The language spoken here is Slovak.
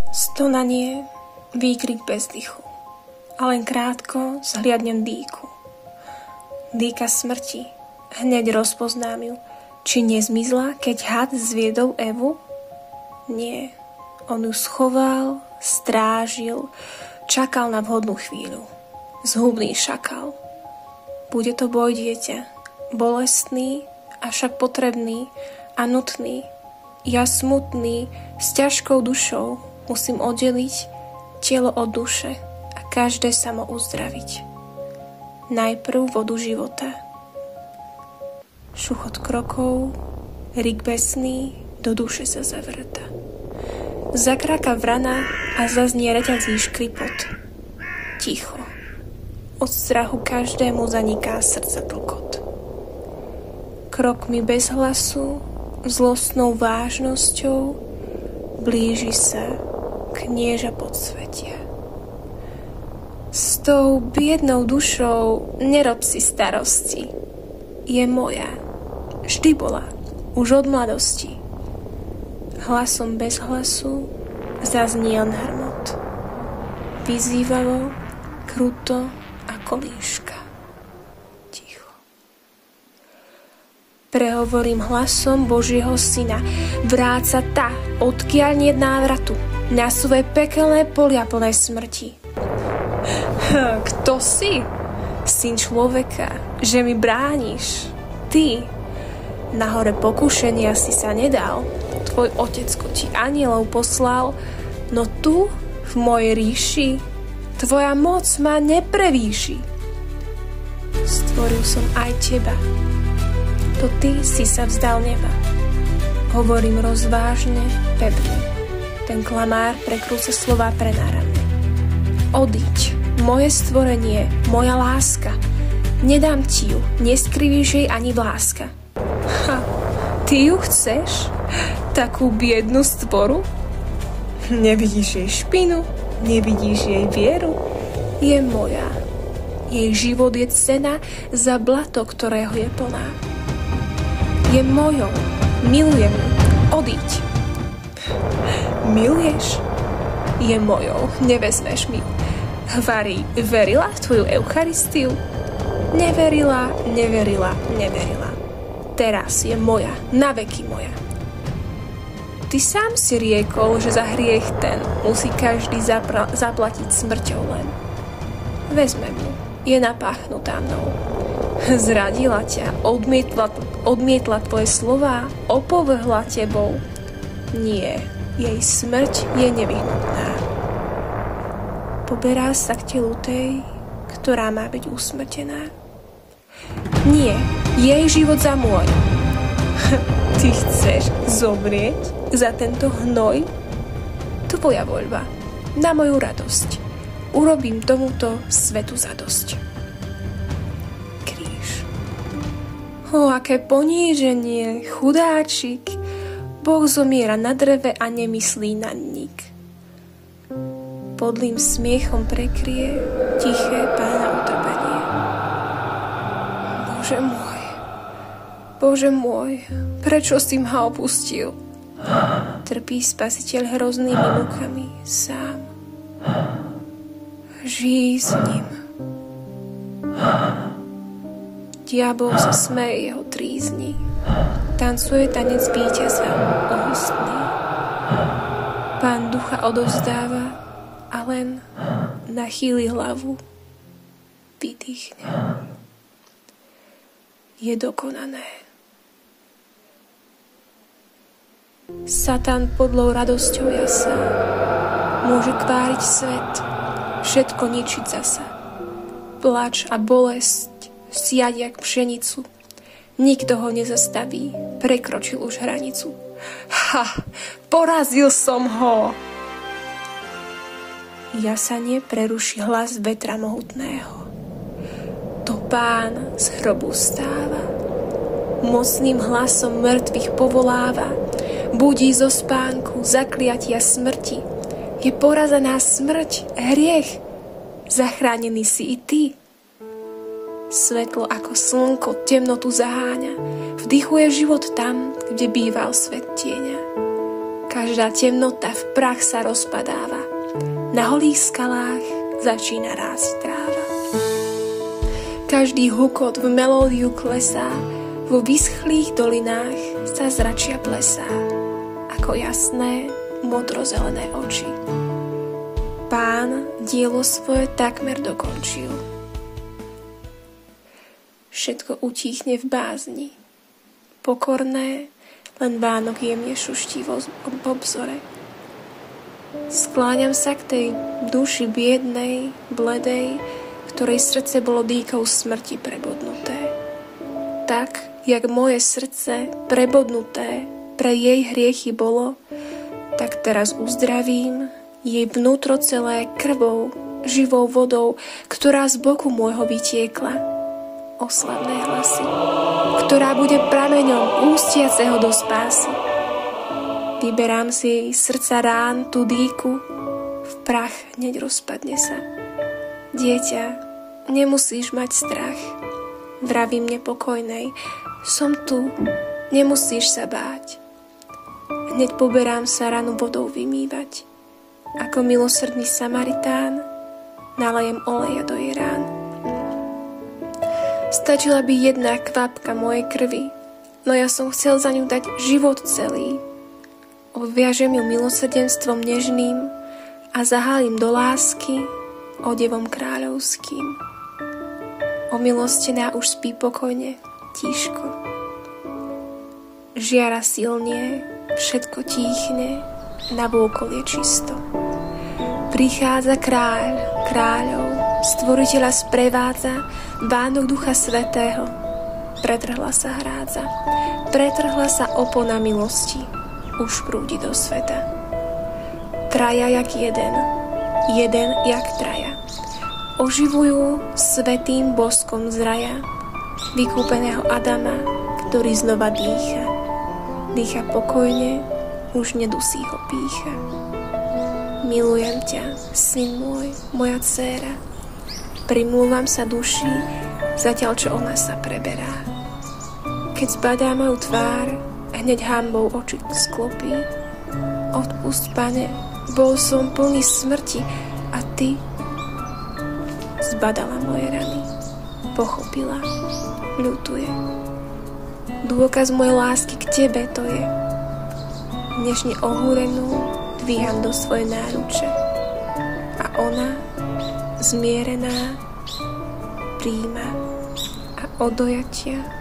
Stonanie, výkrik bez dychu. A len krátko zhliadnem dýku. Dýka smrti, hneď rozpoznám ju. Či nezmizla, keď had zviedol Evu? Nie, on ju schoval, strážil, čakal na vhodnú chvíľu. Zhubný šakal. Bude to boj, dieťa, bolestný, avšak potrebný a nutný. Ja smutný, s ťažkou dušou musím oddeliť telo od duše a každé samo uzdraviť. Najprv vodu života. Šuchot krokov, rik besný, do duše sa zavrta. Zakráka vrana a zaznie reťazí škripot. Ticho. Od strachu každému zaniká srdca tlkot. Krokmi bez hlasu, zlostnou vážnosťou blíži sa knieža podsvetia. S tou biednou dušou nerob si starosti. Je moja. Vždy bola. Už od mladosti. Hlasom bez hlasu zaznie len hrmot. Vyzývavo, kruto ako líška. Ticho. Prehovorím hlasom Božieho syna. Vráca tá, odkiaľ nie návratu, na svoje pekelné polia plné smrti. Kto si? Syn človeka, že mi brániš. Ty, na hore pokušenia si sa nedal. Tvoj otecko ti anielov poslal, no tu, v mojej ríši, tvoja moc ma neprevýši. Stvoril som aj teba, to ty si sa vzdal neba. Hovorím rozvážne, pevne, ten klamár prekrúca slová prenáramne. Odiď, moje stvorenie, moja láska, nedám ti ju, neskrivíš jej ani vláska. Ty ju chceš? Takú biednú stvoru? Nevidíš jej špinu? Nevidíš jej vieru? Je moja. Jej život je cena za blato, ktorého je plná. Je mojou. Milujem ju. Odíď. Miluješ? Je mojou. Nevezmeš mi ju. Hvarí, verila v tvoju Eucharistiu? Neverila. Teraz je moja, naveky moja. Ty sám si riekol, že za hriech ten musí každý zaplatiť smrťou len. Vezmem ju, je napáchnutá mnou. Zradila ťa, odmietla tvoje slová, opovrhla tebou. Nie, jej smrť je nevyhnutná. Poberá sa k telu tej, ktorá má byť usmrtená. Nie, jej život za môj. Ty chceš zomrieť za tento hnoj? Tvoja voľba, na moju radosť. Urobím tomuto svetu zadosť. Kríž. Aké poníženie, chudáčik. Boh zomiera na dreve a nemyslí na nik. Podlým smiechom prekrie tiché Pána utrpenie. Bože môj, prečo si ma opustil? Trpí Spasiteľ hroznými mukami sám. Žij s ním. Diabol sa smeje jeho trízni. Tancuje tanec víťaza ohystný. Pán ducha odovzdáva a len nachýli hlavu, vydýchne. Je dokonané. Satan podlou radosťou jasá. Môže kváriť svet, všetko ničiť zasa. Plač a bolesť siať jak pšenicu. Nikto ho nezastaví, prekročil už hranicu. Porazil som ho! Jasanie preruší hlas vetra mohutného. To Pán z hrobu stáva, mocným hlasom mŕtvych povoláva, budí zo spánku zakliatia smrti. Je porazená smrť, hriech, zachránený si i ty. Svetlo ako slnko temnotu zaháňa, vdychuje život tam, kde býval svet tieňa. Každá temnota v prach sa rozpadáva. Na holých skalách začína rásť tráva. Každý hukot v melódiu klesá, vo vyschlých dolinách sa zračia plesá, ako jasné modrozelené oči. Pán dielo svoje takmer dokončil. Všetko utíchne v bázni. Pokorné, len Vánok jemne šuští v obzore. Skláňam sa k tej duši biednej, bledej, ktorej srdce bolo dýkou smrti prebodnuté. Tak, jak moje srdce prebodnuté pre jej hriechy bolo, tak teraz uzdravím jej vnútro celé krvou, živou vodou, ktorá z boku môjho vytiekla. Oslavné hlasy, ktorá bude prameňom ústiaceho do spásy. Vyberám si jej srdca rán tú dýku, v prach hneď rozpadne sa. Dieťa, nemusíš mať strach, vravím nepokojnej, som tu, nemusíš sa báť. Hneď poberám sa ranu vodou vymývať. Ako milosrdný Samaritán, nalejem oleja do jej rán. Stačila by jedna kvapka mojej krvi, no ja som chcel za ňu dať život celý. Obviažem ju milosrdenstvom nežným a zahalím do lásky odevom kráľovským. Omilostená už spí pokojne, tíško. Žiara silnie, všetko tíchne, navôkol je čisto. Prichádza kráľ, kráľov, stvoriteľa sprevádza, Vánok Ducha Svätého. Pretrhla sa hrádza, pretrhla sa opona milosti, už prúdi do sveta. Traja jak jeden, jeden jak traja. Oživujú svätým boskom z raja vykúpeného Adama, ktorý znova dýcha. Dýcha pokojne, už nedusí ho pýcha. Milujem ťa, syn môj, moja dcéra. Primúvam sa duši, zatiaľ čo ona sa preberá. Keď zbadá moju tvár, hneď hanbou oči sklopí. Odpusť, Pane, bol som plný smrti a ty zbadala moje rany, pochopila, ľutuje. Dôkaz mojej lásky k tebe to je. Dnešne ohúrenú dvíham do svojej náruče a ona, zmierená, príjma a od dojatia